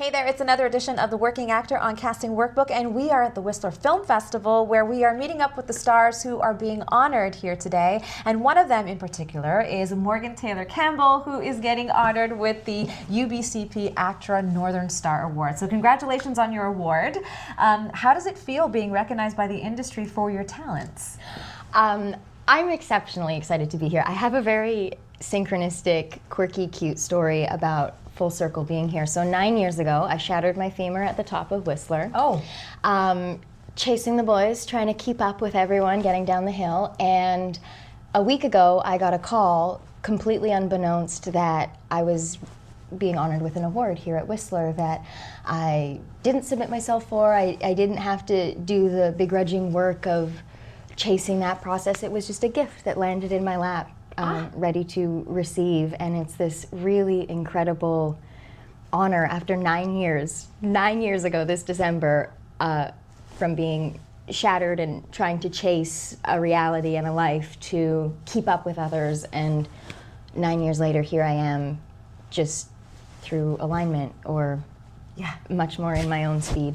Hey there, it's another edition of The Working Actor on Casting Workbook, and we are at the Whistler Film Festival where we are meeting up with the stars who are being honored here today. And one of them in particular is Taylor Campbell, who is getting honored with the UBCP ACTRA Northern Star Award. So congratulations on your award. How does it feel being recognized by the industry for your talents? I'm exceptionally excited to be here. I have a very synchronistic, quirky, cute story about full circle being here. So 9 years ago, I shattered my femur at the top of Whistler. Oh. Chasing the boys, trying to keep up with everyone, getting down the hill. And a week ago, I got a call, completely unbeknownst, that I was being honored with an award here at Whistler that I didn't submit myself for. I didn't have to do the begrudging work of chasing that process. It was just a gift that landed in my lap. Ready to receive, and it's this really incredible honor after 9 years. 9 years ago this December, from being shattered and trying to chase a reality and a life to keep up with others, and 9 years later here I am, just through alignment or much more in my own speed.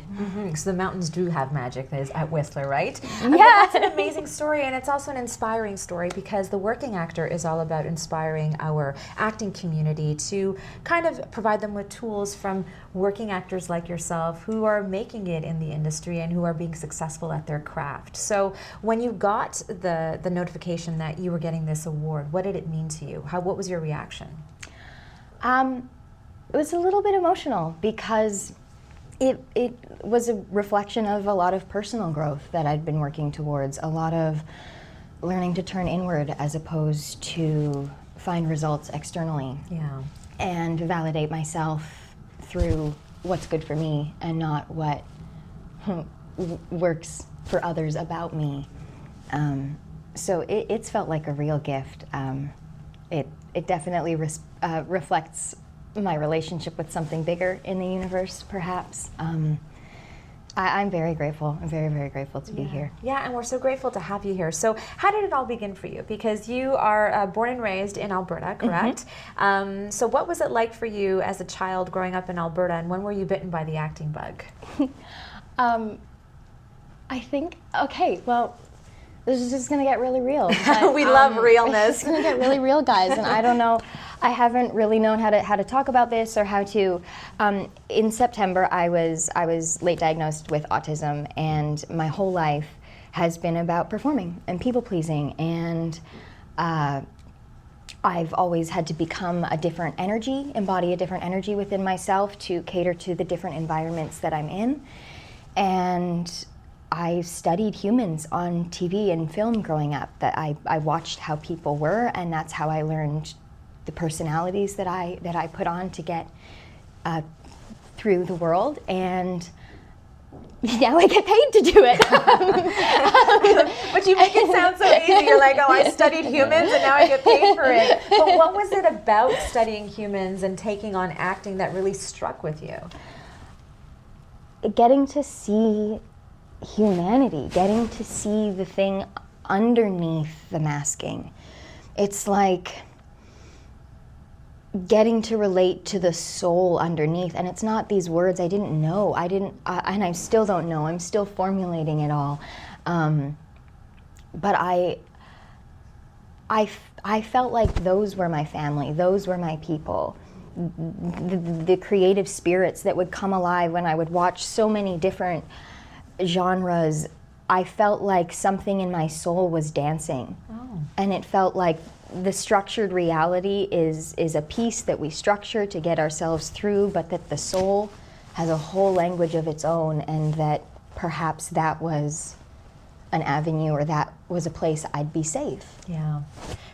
So the mountains do have magic that is at Whistler, right? Yeah. That's an amazing story, and it's also an inspiring story because The Working Actor is all about inspiring our acting community to kind of provide them with tools from working actors like yourself who are making it in the industry and who are being successful at their craft. So when you got the notification that you were getting this award, what did it mean to you? What was your reaction? It was a little bit emotional because it was a reflection of a lot of personal growth that I'd been working towards, a lot of learning to turn inward as opposed to find results externally. Yeah. And validate myself through what's good for me and not what works for others about me. So it's felt like a real gift. It definitely reflects my relationship with something bigger in the universe, perhaps. I'm very grateful. I'm very, very grateful to be here. Yeah, and we're so grateful to have you here. So how did it all begin for you? Because you are born and raised in Alberta, correct? So what was it like for you as a child growing up in Alberta, and when were you bitten by the acting bug? I think, okay, well, this is just gonna get really real. But, we love realness. It's gonna get really real, guys, and I don't know, I haven't really known how to talk about this or how to. In September, I was late diagnosed with autism, and my whole life has been about performing and people pleasing, and I've always had to become a different energy, embody a different energy within myself to cater to the different environments that I'm in, and I studied humans on TV and film growing up. That I watched how people were, and that's how I learned the personalities that I put on to get through the world, and now I get paid to do it. But you make it sound so easy. You're like, oh, I studied humans and now I get paid for it. But what was it about studying humans and taking on acting that really struck with you? Getting to see humanity, getting to see the thing underneath the masking. It's like getting to relate to the soul underneath, and it's not these words I didn't know. And I still don't know. I'm still formulating it all. But I felt like those were my family. Those were my people. The creative spirits that would come alive when I would watch so many different genres. I felt like something in my soul was dancing. Oh. And it felt like the structured reality is a piece that we structure to get ourselves through, but that the soul has a whole language of its own, and that perhaps that was an avenue, or that was a place I'd be safe. Yeah.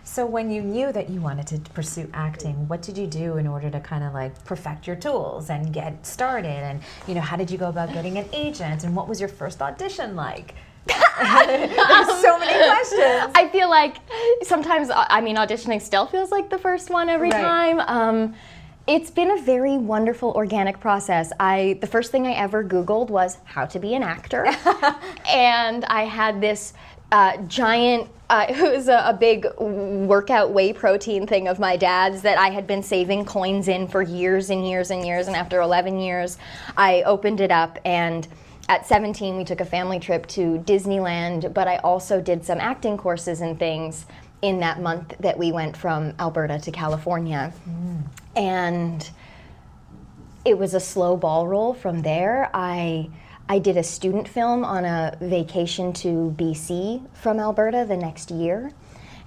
So when you knew that you wanted to pursue acting, what did you do in order to kind of like perfect your tools and get started? And how did you go about getting an agent? And what was your first audition like? There's so many questions. I feel like sometimes, auditioning still feels like the first one every time. It's been a very wonderful, organic process. The first thing I ever Googled was how to be an actor. And I had this giant, it was a big workout whey protein thing of my dad's that I had been saving coins in for years and years and years. And after 11 years, I opened it up, and at 17, we took a family trip to Disneyland, but I also did some acting courses and things in that month that we went from Alberta to California. And it was a slow ball roll from there. I did a student film on a vacation to BC from Alberta the next year,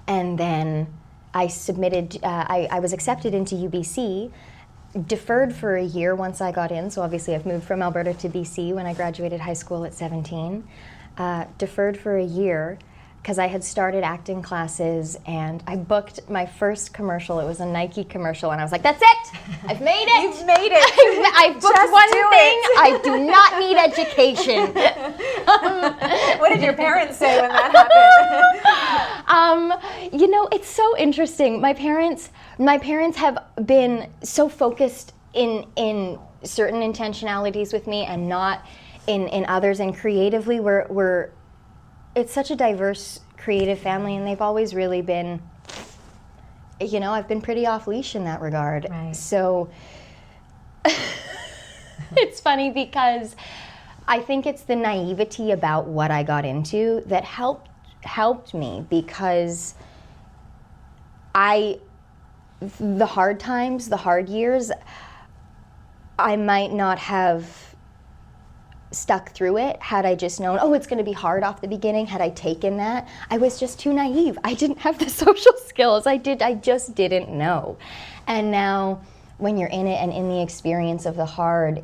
and then I submitted, I was accepted into UBC, deferred for a year once I got in, so obviously I've moved from Alberta to BC when I graduated high school at 17, deferred for a year because I had started acting classes, and I booked my first commercial. It was a Nike commercial, and I was like, that's it! I've made it! You've made it! I've booked Just one do thing. it. I do not need education. What did your parents say when that happened? You know, it's so interesting. My parents have been so focused in certain intentionalities with me and not in others, and creatively it's such a diverse creative family, and they've always really been, you know, I've been pretty off leash in that regard. Right. So it's funny because I think it's the naivety about what I got into that helped me, because the hard times, the hard years, I might not have stuck through it had I just known, oh, it's going to be hard off the beginning. Had I taken that, I was just too naive. I didn't have the social skills. I just didn't know. And now when you're in it and in the experience of the hard,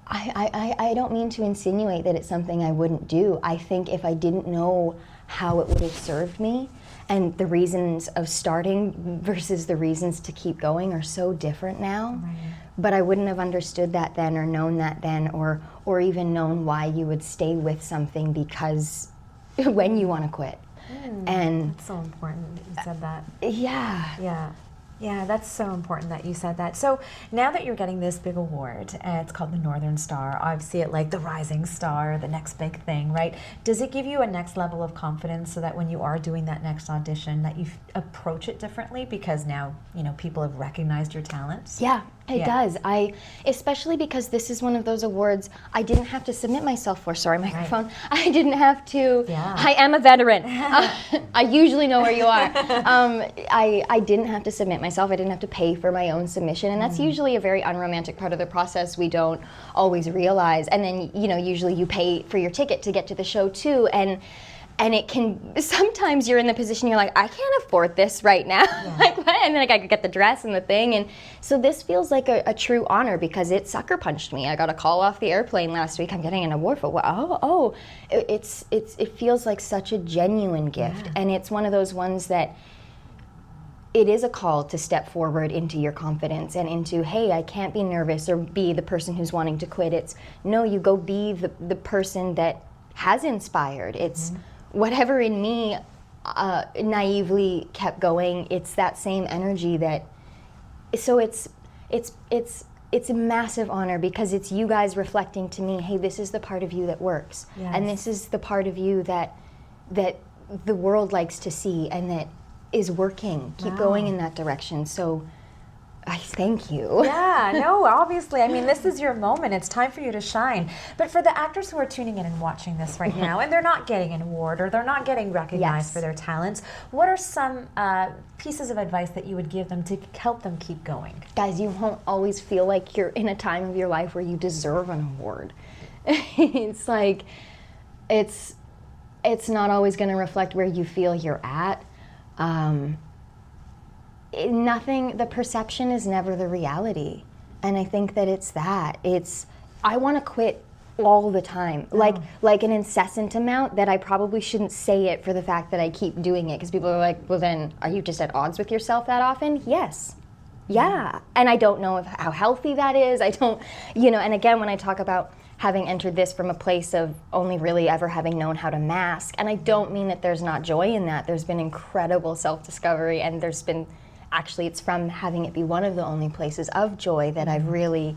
I don't mean to insinuate that it's something I wouldn't do. I think if I didn't know how it would have served me, and the reasons of starting versus the reasons to keep going are so different now. Right. But I wouldn't have understood that then, or known that then, or even known why you would stay with something because when you want to quit. And that's so important that you said that. Yeah. Yeah, that's so important that you said that. So now that you're getting this big award, it's called the Northern Star, I see it like the rising star, the next big thing, right? Does it give you a next level of confidence so that when you are doing that next audition that you approach it differently because now, you know, people have recognized your talents? Yeah, it does. Especially because this is one of those awards I didn't have to submit myself for. Sorry, microphone. Right. I didn't have to. Yeah. I am a veteran. I usually know where you are. I didn't have to submit myself. I didn't have to pay for my own submission, and that's usually a very unromantic part of the process we don't always realize. And then, you know, usually you pay for your ticket to get to the show too, and it can, sometimes you're in the position you're like, I can't afford this right now. Yeah. Like, what? And then I could get the dress and the thing. And so this feels like a true honor because it sucker punched me. I got a call off the airplane last week. I'm getting an award for what? It feels like such a genuine gift. Yeah. And it's one of those ones that it is a call to step forward into your confidence and into, hey, I can't be nervous or be the person who's wanting to quit. It's, no, you go be the person that has inspired. It's whatever in me naively kept going. It's that same energy that, so it's a massive honor because it's you guys reflecting to me, hey, this is the part of you that works. Yes. And this is the part of you that the world likes to see and that is working. Keep going in that direction. So I thank you. Yeah, no, obviously. I mean, this is your moment. It's time for you to shine. But for the actors who are tuning in and watching this right now, and they're not getting an award or they're not getting recognized for their talents, what are some pieces of advice that you would give them to help them keep going? Guys, you won't always feel like you're in a time of your life where you deserve an award. It's like, it's not always going to reflect where you feel you're at. The perception is never the reality. And I think that it's that. I want to quit all the time, like an incessant amount that I probably shouldn't say it for the fact that I keep doing it, because people are like, well then, are you just at odds with yourself that often? Yes. Yeah. And I don't know how healthy that is. I don't, and again, when I talk about having entered this from a place of only really ever having known how to mask, and I don't mean that there's not joy in that. There's been incredible self-discovery, and there's been, actually it's from having it be one of the only places of joy that I've really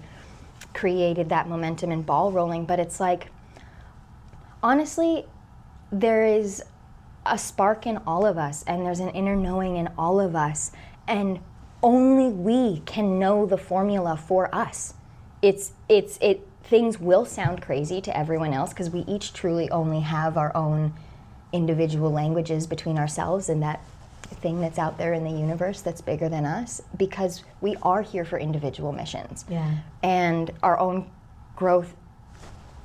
created that momentum and ball rolling. But it's like, honestly, there is a spark in all of us, and there's an inner knowing in all of us, and only we can know the formula for us. Things will sound crazy to everyone else because we each truly only have our own individual languages between ourselves and that thing that's out there in the universe that's bigger than us, because we are here for individual missions. Yeah. And our own growth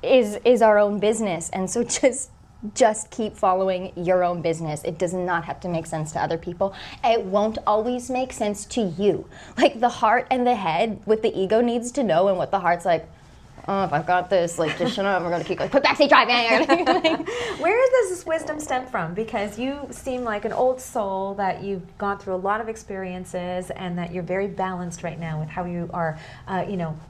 is our own business. And so just keep following your own business. It does not have to make sense to other people. It won't always make sense to you. Like the heart and the head, what the ego needs to know and what the heart's like, oh, if I've got this, like, just shut up, we're going to keep going, put backseat driving. Where does this wisdom stem from? Because you seem like an old soul, that you've gone through a lot of experiences, and that you're very balanced right now with how you are,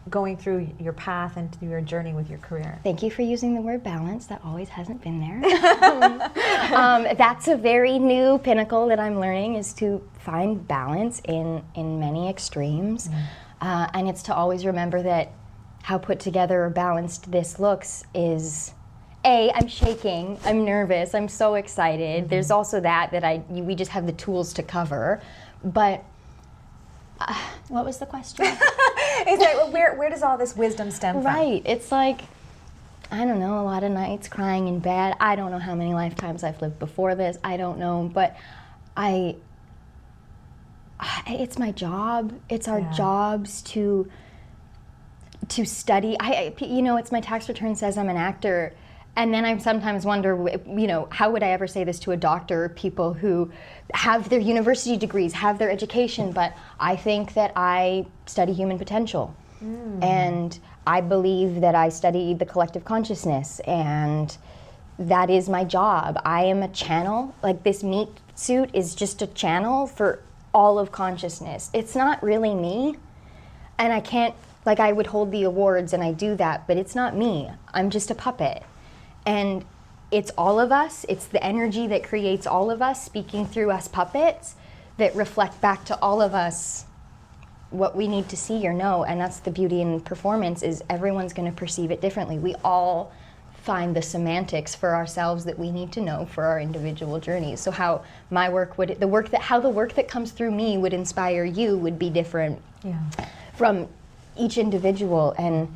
going through your path and through your journey with your career. Thank you for using the word balance. That always hasn't been there. That's a very new pinnacle that I'm learning, is to find balance in many extremes. And it's to always remember that how put together or balanced this looks is, I'm shaking, I'm nervous, I'm so excited. There's also that we just have the tools to cover. But what was the question? It's like, where does all this wisdom stem from? Right, it's like, I don't know, a lot of nights crying in bed. I don't know how many lifetimes I've lived before this, I don't know, but it's my job. It's our jobs to study. It's my tax return says I'm an actor, and then I sometimes wonder, how would I ever say this to a doctor, people who have their university degrees, have their education, but I think that I study human potential. And I believe that I study the collective consciousness, and that is my job. I am a channel. Like, this meat suit is just a channel for all of consciousness. It's not really me, and I can't, like, I would hold the awards and I do that, but it's not me. I'm just a puppet. And it's all of us. It's the energy that creates all of us speaking through us puppets that reflect back to all of us what we need to see or know. And that's the beauty in performance, is everyone's going to perceive it differently. We all find the semantics for ourselves that we need to know for our individual journeys. So how my work would, the work that comes through me would inspire you would be different from each individual. And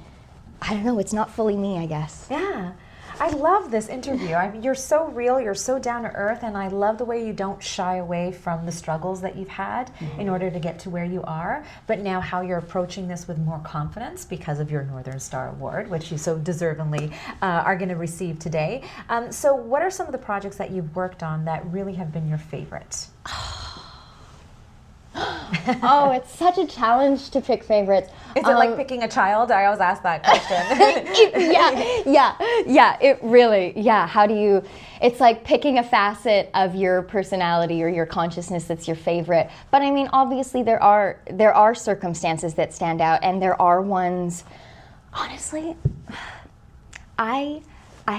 I don't know, it's not fully me, I guess. Yeah. I love this interview. I mean, you're so real, you're so down to earth, and I love the way you don't shy away from the struggles that you've had in order to get to where you are, but now how you're approaching this with more confidence because of your Northern Star Award, which you so deservingly are going to receive today. So what are some of the projects that you've worked on that really have been your favorite? Oh, it's such a challenge to pick favorites. Is it like picking a child? I always ask that question. It really, how do you, it's like picking a facet of your personality or your consciousness that's your favorite. But I mean, obviously there are circumstances that stand out, and there are ones, honestly, I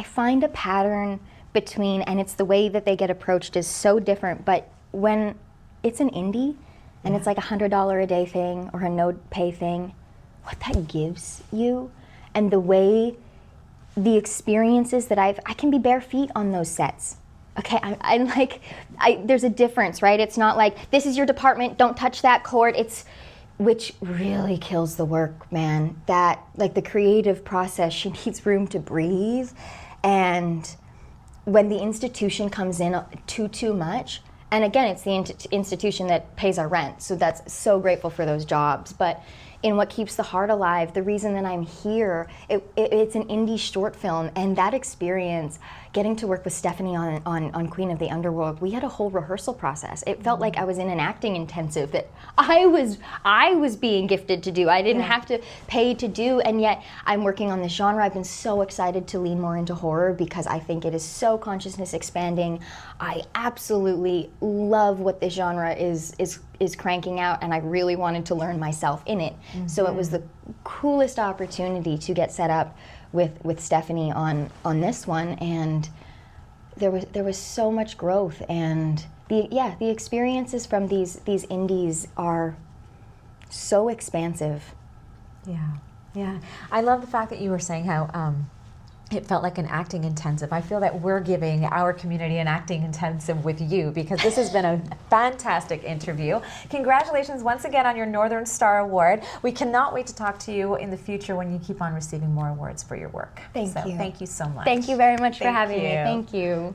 find a pattern between, and it's the way that they get approached is so different, but when it's an indie, and it's like $100 a day thing or a no pay thing, what that gives you, and the way, the experiences that I can be bare feet on those sets. Okay, there's a difference, right? It's not like, this is your department, don't touch that cord. Which really kills the work, man. That, like, the creative process, she needs room to breathe. And when the institution comes in too much, and again, it's the institution that pays our rent, so that's so grateful for those jobs. But in what keeps the heart alive, the reason that I'm here, it's an indie short film, and that experience, getting to work with Stephanie on Queen of the Underworld, we had a whole rehearsal process. It felt like I was in an acting intensive that I was being gifted to do. I didn't have to pay to do, and yet I'm working on this genre. I've been so excited to lean more into horror because I think it is so consciousness expanding. I absolutely love what this genre is cranking out, and I really wanted to learn myself in it. So it was the coolest opportunity to get set up with Stephanie on this one, and there was so much growth, and the experiences from these indies are so expansive. Yeah. I love the fact that you were saying how it felt like an acting intensive. I feel that we're giving our community an acting intensive with you, because this has been a fantastic interview. Congratulations once again on your Northern Star Award. We cannot wait to talk to you in the future when you keep on receiving more awards for your work. Thank you. Thank you so much. Thank you very much for Thank having me. you. Thank you.